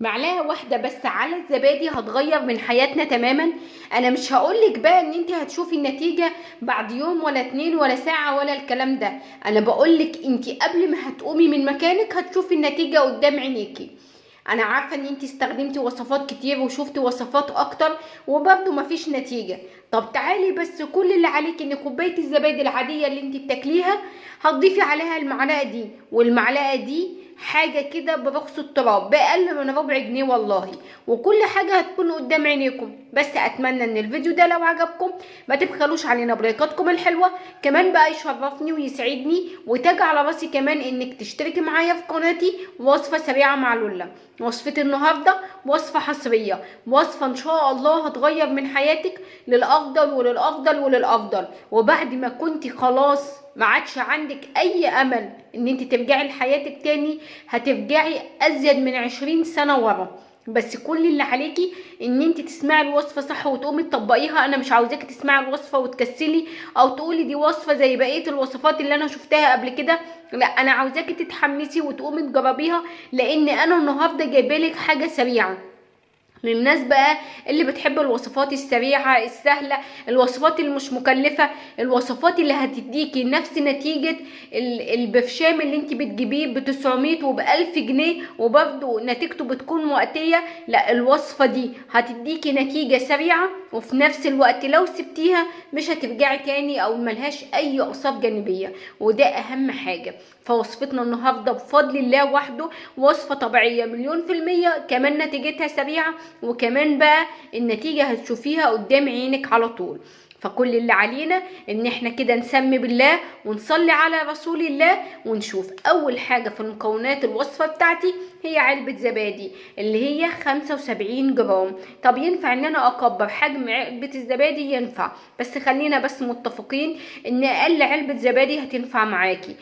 معلقه واحده بس على الزبادي هتغير من حياتنا تماما. انا مش هقولك بقى ان انت هتشوفي النتيجه بعد يوم ولا اتنين ولا ساعه ولا الكلام ده، انا بقولك انت قبل ما هتقومي من مكانك هتشوفي النتيجه قدام عينيكي. انا عارفه ان انت استخدمتي وصفات كتير وشفتي وصفات اكتر وبرضه مفيش نتيجه. طب تعالي بس، كل اللي عليك ان كوبايه الزبادي العاديه اللي انت بتاكليها هتضيفي عليها المعلقه دي، والمعلقه دي حاجه كده برخص التراب، باقل من ربع جنيه والله، وكل حاجه هتكون قدام عينيكم. بس اتمنى ان الفيديو ده لو عجبكم ما تبخلوش علينا بريكاتكم الحلوه، كمان بقى يشرفني ويسعدني وتاج على راسي كمان انك تشتركي معايا في قناتي. وصفه سريعه مع لولا، وصفه النهارده وصفه حصريه، وصفه ان شاء الله هتغير من حياتك للافضل وللافضل وللافضل. وبعد ما كنتي خلاص ما عادش عندك اي امل ان انت ترجعي لحياتك تاني، هترجعي ازيد من 20 سنة ورا. بس كل اللي عليكي ان انت تسمعي الوصفة صح وتقومي تطبقيها. انا مش عاوزاكي تسمعي الوصفة وتكسلي او تقولي دي وصفة زي بقية الوصفات اللي انا شفتها قبل كده، لا انا عاوزاكي تتحمسي وتقومي تجربيها، لان انا النهارده جايبالك حاجة سريعة للناس بقى اللي بتحب الوصفات السريعة السهلة، الوصفات اللي مش مكلفة، الوصفات اللي هتديكي نفس نتيجة البرشام اللي انت بتجيبيه ب900 وب1000 جنيه وبرضه نتيجته بتكون وقتية. لا، الوصفة دي هتديكي نتيجة سريعة وفي نفس الوقت لو سبتيها مش هترجعي تاني او ملهاش اي اعصاب جانبية، وده اهم حاجة. فوصفتنا النهاردة بفضل الله وحده وصفة طبيعية مليون في المية، كمان نتيجتها سريعة، وكمان بقى النتيجة هتشوفيها قدام عينك على طول. فكل اللي علينا ان احنا كده نسمي بالله ونصلي على رسول الله ونشوف. اول حاجة في المكونات الوصفة بتاعتي هي علبة زبادي اللي هي 75 جرام. طب ينفع ان انا اكبر حجم علبة الزبادي؟ ينفع، بس خلينا بس متفقين ان اقل علبة زبادي هتنفع معاكي.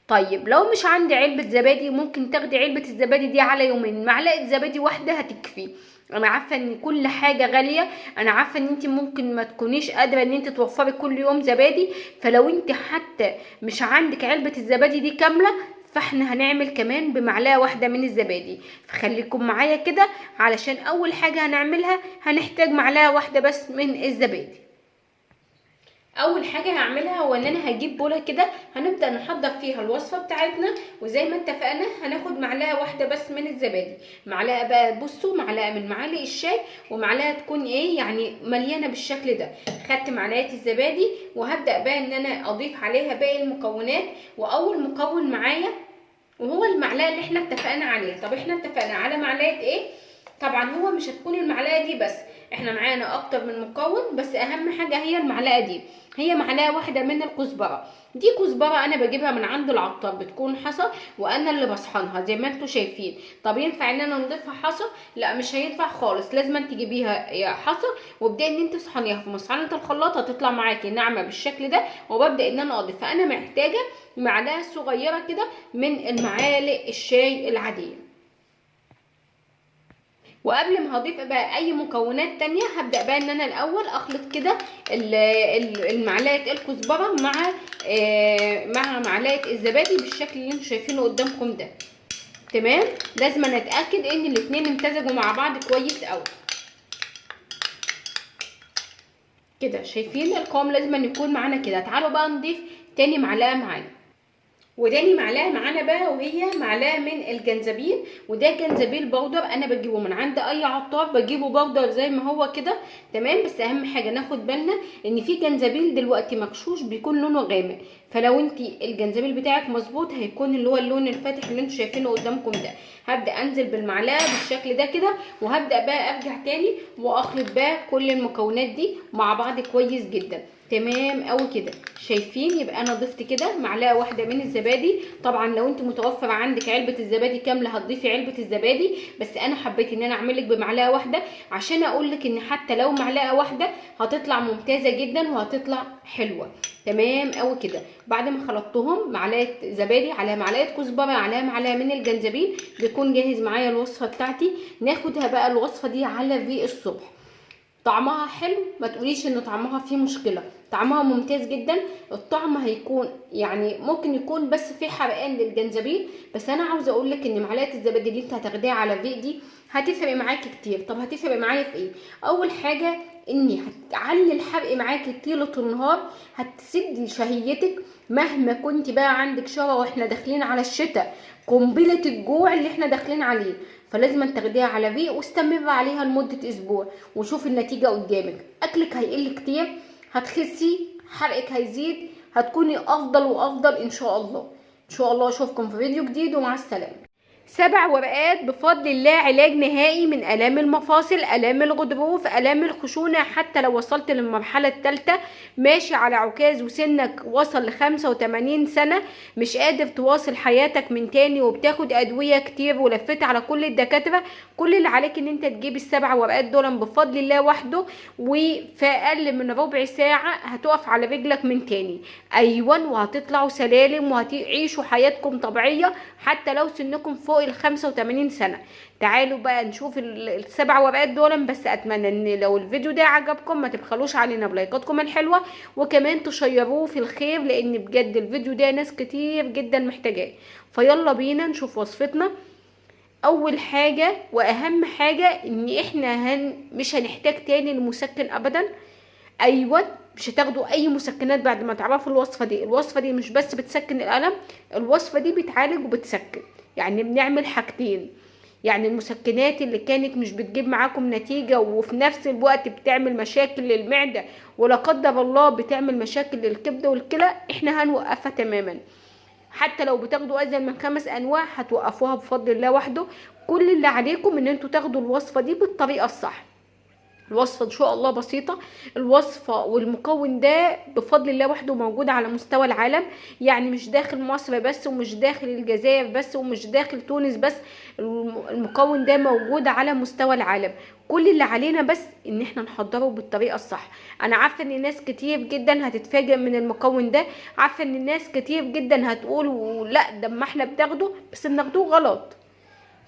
طيب لو مش عندي علبة زبادي ممكن تاخدي علبة الزبادي دي على يومين، معلقة زبادي واحدة هتكفي. انا عارفة ان كل حاجة غالية، انا عارفة ان انت ممكن ما تكونيش قادرة ان انت توفري كل يوم زبادي، فلو انت حتى مش عندك علبة الزبادي دي كاملة فاحنا هنعمل كمان بمعلقة واحدة من الزبادي. فخليكم معايا كده علشان اول حاجة هنعملها هنحتاج معلقة واحدة بس من الزبادي. اول حاجه هعملها هو ان انا هجيب بوله كده هنبدا نحضر فيها الوصفه بتاعتنا، وزي ما اتفقنا هناخد معلقه واحده بس من الزبادي. معلقه بقى، بصوا، معلقه من معالق الشاي، ومعلقه تكون ايه يعني مليانه بالشكل ده. خدت معلقه الزبادي وهبدا بقى ان انا اضيف عليها باقي المكونات. واول مكون معايا وهو المعلقه اللي احنا اتفقنا عليها. طب احنا اتفقنا على معلقه ايه؟ طبعا هو مش هتكون المعلقه دي بس، احنا معانا اكتر من مكون، بس اهم حاجه هي المعلقه دي. هي معلقه واحده من الكزبره. دي كزبره انا بجيبها من عند العطار، بتكون حصى وانا اللي بصحنها زي ما انتم شايفين. طب ينفع ان انا نضيفها حصى؟ لا مش هينفع خالص، لازم انت تجيبيها يا حصى وابداي ان انت تصحنيها في مصحنه الخلاط، هتطلع معاكي ناعمه بالشكل ده. وببدا ان انا اضيف، فانا محتاجه معلقه صغيره كده من المعالق الشاي العاديه. وقبل ما هضيف بقى اي مكونات تانية هبدأ بقى ان انا الاول اخلط كده المعلقه الكزبره مع معلقه الزبادي بالشكل اللي انتم شايفينه قدامكم ده. تمام، لازم نتاكد ان الاتنين امتزجوا مع بعض كويس قوي كده. شايفين القوام لازم أن يكون معانا كده. تعالوا بقى نضيف تاني معلقه معانا، وتاني معلقه معانا بقى وهي معلقه من الجنزبيل. وده جنزبيل بودر انا بجيبه من عند اي عطار، بجيبه بودر زي ما هو كده. تمام، بس اهم حاجه ناخد بالنا ان في جنزبيل دلوقتي مغشوش بيكون لونه غامق، فلو انت الجنزبيل بتاعك مظبوط هيكون اللي هو اللون الفاتح اللي انتوا شايفينه قدامكم ده. هبدا انزل بالمعلقه بالشكل ده كده، وهبدا بقى ارجع تاني واخلط بقى كل المكونات دي مع بعض كويس جدا. تمام قوي كده. شايفين؟ يبقى انا ضفت كده معلقه واحده من الزبادي. طبعا لو انت متوفر عندك علبه الزبادي كامله هتضيفي علبه الزبادي، بس انا حبيت ان انا اعمل لك بمعلقه واحده عشان اقول لك ان حتى لو معلقه واحده هتطلع ممتازه جدا وهتطلع حلوه. تمام قوي كده. بعد ما خلطتهم معلقه زبادي على معلقه كزبره على معلقه من الجنزبيل بيكون جاهز معايا الوصفه بتاعتي. ناخدها بقى الوصفه دي على الريق الصبح. طعمها حلو، ما تقوليش ان طعمها فيه مشكله، طعمها ممتاز جدا. الطعم هيكون يعني ممكن يكون بس في حرقان للجنزبيل، بس انا عاوزه اقول لك ان معلقه الزبادي اللي انت هتاخديها على الريق دي هتفرق معاكي كتير. طب هتفرق معايا في ايه؟ اول حاجه اني هتعلي الحرق معاكي طيله النهار، هتسدي شهيتك مهما كنت بقى عندك شهوه، واحنا داخلين على الشتاء قنبله الجوع اللي احنا داخلين عليه، فلازم تاخديها على ريق واستمر عليها لمده اسبوع وشوف النتيجه قدامك. اكلك هيقل كتير، هتخسي، حرقك هيزيد، هتكوني افضل وافضل ان شاء الله. ان شاء الله اشوفكم في فيديو جديد ومع السلامه. 7 ورقات بفضل الله علاج نهائي من آلام المفاصل، آلام الغضروف، آلام الخشونة. حتى لو وصلت للمرحلة الثالثة، ماشي على عكاز وسنك وصل ل85 سنة، مش قادر تواصل حياتك من تاني وبتاخد أدوية كتير ولفت على كل الدكاترة، كل اللي عليك ان انت تجيب ال7 ورقات دول بفضل الله وحده، وفي أقل من ربع ساعة هتقف على رجلك من تاني. أيوة، وهتطلعوا سلالم وهتعيشوا حياتكم طبيعية حتى لو سنكم فوق ال85 سنة. تعالوا بقى نشوف ال7 ورقات دول. بس اتمنى ان لو الفيديو ده عجبكم ما تبخلوش علينا بلايكاتكم الحلوة، وكمان تشيروه في الخير، لان بجد الفيديو ده ناس كتير جدا محتاجاه. فيلا بينا نشوف وصفتنا. اول حاجة واهم حاجة ان احنا مش هنحتاج تاني المسكن ابدا. ايوه، مش هتاخدوا اي مسكنات بعد ما تعرفوا الوصفه دي. الوصفه دي مش بس بتسكن الالم، الوصفه دي بتعالج وبتسكن، يعني بنعمل حاجتين. يعني المسكنات اللي كانت مش بتجيب معاكم نتيجه وفي نفس الوقت بتعمل مشاكل للمعده ولا قدر الله بتعمل مشاكل للكبده والكلى، احنا هنوقفها تماما. حتى لو بتاخدوا ازيد من 5 انواع هتوقفوها بفضل الله وحده. كل اللي عليكم ان انتوا تاخدوا الوصفه دي بالطريقه الصح. الوصفة ان شاء الله بسيطة. الوصفة والمكون ده بفضل الله وحده موجود على مستوى العالم، يعني مش داخل مصر بس، ومش داخل الجزائر بس، ومش داخل تونس بس. المكون ده موجود على مستوى العالم. كل اللي علينا بس ان احنا نحضره بالطريقة الصح. انا عارفة ان ناس كتير جدا هتتفاجئ من المكون ده، عارفة ان ناس كتير جدا هتقول لا ده ما احنا بناخده، بس بناخده غلط.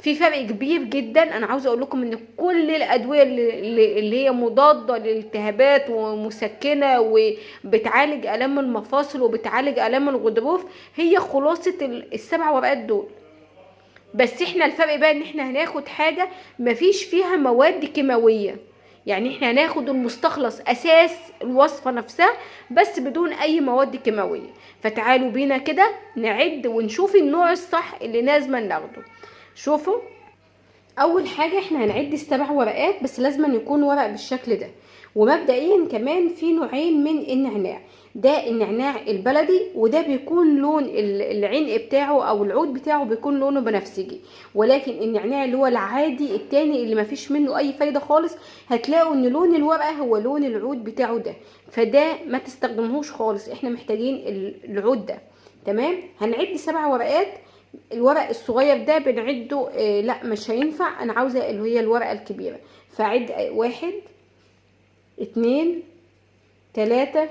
في فرق كبير جدا. انا عاوزه اقول لكم ان كل الادويه اللي هي مضاده للالتهابات ومسكنه وبتعالج الام المفاصل وبتعالج الام الغضروف هي خلاصه ال7 ورقات دول. بس احنا الفرق بقى ان احنا هناخد حاجه مفيش فيها مواد كيماويه، يعني احنا هناخد المستخلص اساس الوصفه نفسها بس بدون اي مواد كيماويه. فتعالوا بينا كده نعد ونشوف النوع الصح اللي لازم ناخده. شوفوا، اول حاجه احنا هنعد ال7 ورقات، بس لازم يكون ورق بالشكل ده. ومبدئيا كمان في نوعين من النعناع، ده النعناع البلدي وده بيكون لون العنق بتاعه او العود بتاعه بيكون لونه بنفسجي، ولكن النعناع اللي هو العادي التاني اللي مفيش منه اي فايده خالص هتلاقوا ان لون الورقه هو لون العود بتاعه ده، فده ما تستخدموش خالص. احنا محتاجين العود ده. تمام، هنعد 7 ورقات. الورق الصغير ده بنعده لا مش هينفع، انا عاوزه اللي هي الورقه الكبيره. فعد 1 2 3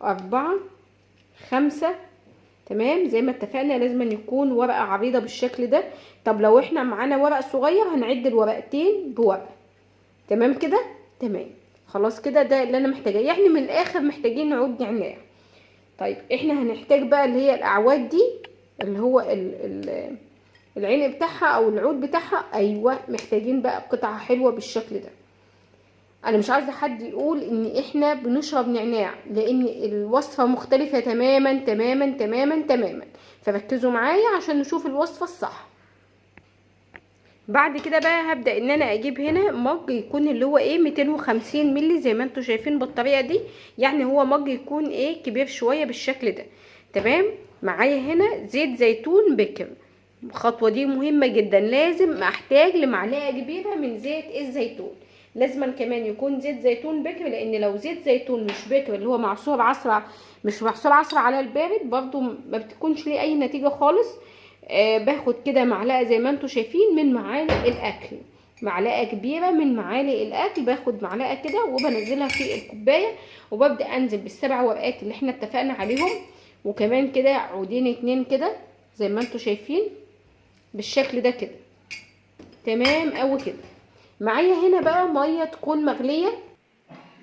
4 5. تمام، زي ما اتفقنا لازم يكون ورقه عريضه بالشكل ده. طب لو احنا معانا ورق صغير هنعد الورقتين بورقه. تمام كده، تمام خلاص كده. ده اللي انا محتاجاه، يعني من الاخر محتاجين نعود نعناع. طيب احنا هنحتاج بقى اللي هي الاعواد دي، اللي هو العين بتاعها او العود بتاعها. ايوه، محتاجين بقى قطعه حلوه بالشكل ده. انا مش عايزه حد يقول ان احنا بنشرب نعناع، لان الوصفه مختلفه تماما تماما تماما تماما. فركزوا معايا عشان نشوف الوصفه الصح. بعد كده بقى هبدا ان انا اجيب هنا مج يكون اللي هو ايه 250 مللي زي ما انتم شايفين بالطريقه دي، يعني هو مج يكون ايه كبير شويه بالشكل ده. تمام، معايا هنا زيت زيتون بكر. الخطوه دي مهمه جدا، لازم احتاج لمعلقه كبيره من زيت الزيتون. لازما كمان يكون زيت زيتون بكر، لان لو زيت زيتون مش بكر اللي هو معصور عصره، مش معصور عصره على البارد، برضو ما بتكونش ليه اي نتيجه خالص. باخد كده معلقه زي ما انتم شايفين من معالق الاكل، معلقه كبيره من معالق الاكل. باخد معلقه كده وبنزلها في الكوبايه، وببدا انزل بال7 ورقات اللي احنا اتفقنا عليهم، وكمان كده عودين 2 كده زي ما انتم شايفين بالشكل ده كده. تمام قوي كده. معايا هنا بقى ميه تكون مغليه،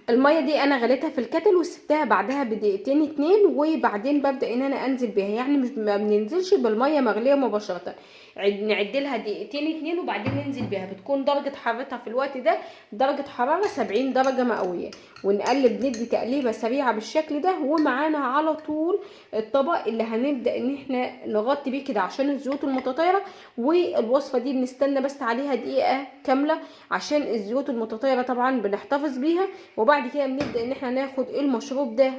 الميه دي انا غليتها في الكتل وسبتها بعدها بدقيقتين اتنين، وبعدين ببدا ان انا انزل بيها. يعني مش ما بننزلش بالميه مغليه مباشره، نعدلها دقيقتين اتنين وبعدين ننزل بيها. بتكون درجه حرارتها في الوقت ده درجه حراره 70 درجه مئويه. ونقلب ندي تقليبه سريعه بالشكل ده، ومعانا على طول الطبق اللي هنبدا ان احنا نغطي بيه كده عشان الزيوت المتطايره. والوصفه دي بنستنى بس عليها دقيقه كامله عشان الزيوت المتطايره طبعا بنحتفظ بيها. وبعد كده بنبدا ان احنا ناخد المشروب ده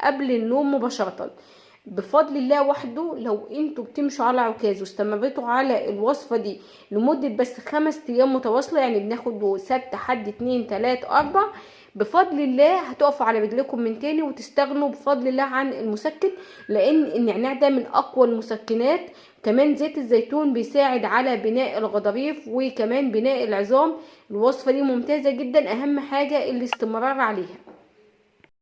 قبل النوم مباشره. بفضل الله وحده لو انتوا بتمشوا على عكاز واستمرتوا على الوصفه دي لمده بس 5 ايام متواصله، يعني بناخد سبت حد اتنين تلات اربع، بفضل الله هتقفوا على رجلكم من تاني وتستغنوا بفضل الله عن المسكن. لان النعناع ده من اقوى المسكنات. كمان زيت الزيتون بيساعد على بناء الغضاريف وكمان بناء العظام. الوصفه دي ممتازه جدا، اهم حاجه الاستمرار عليها.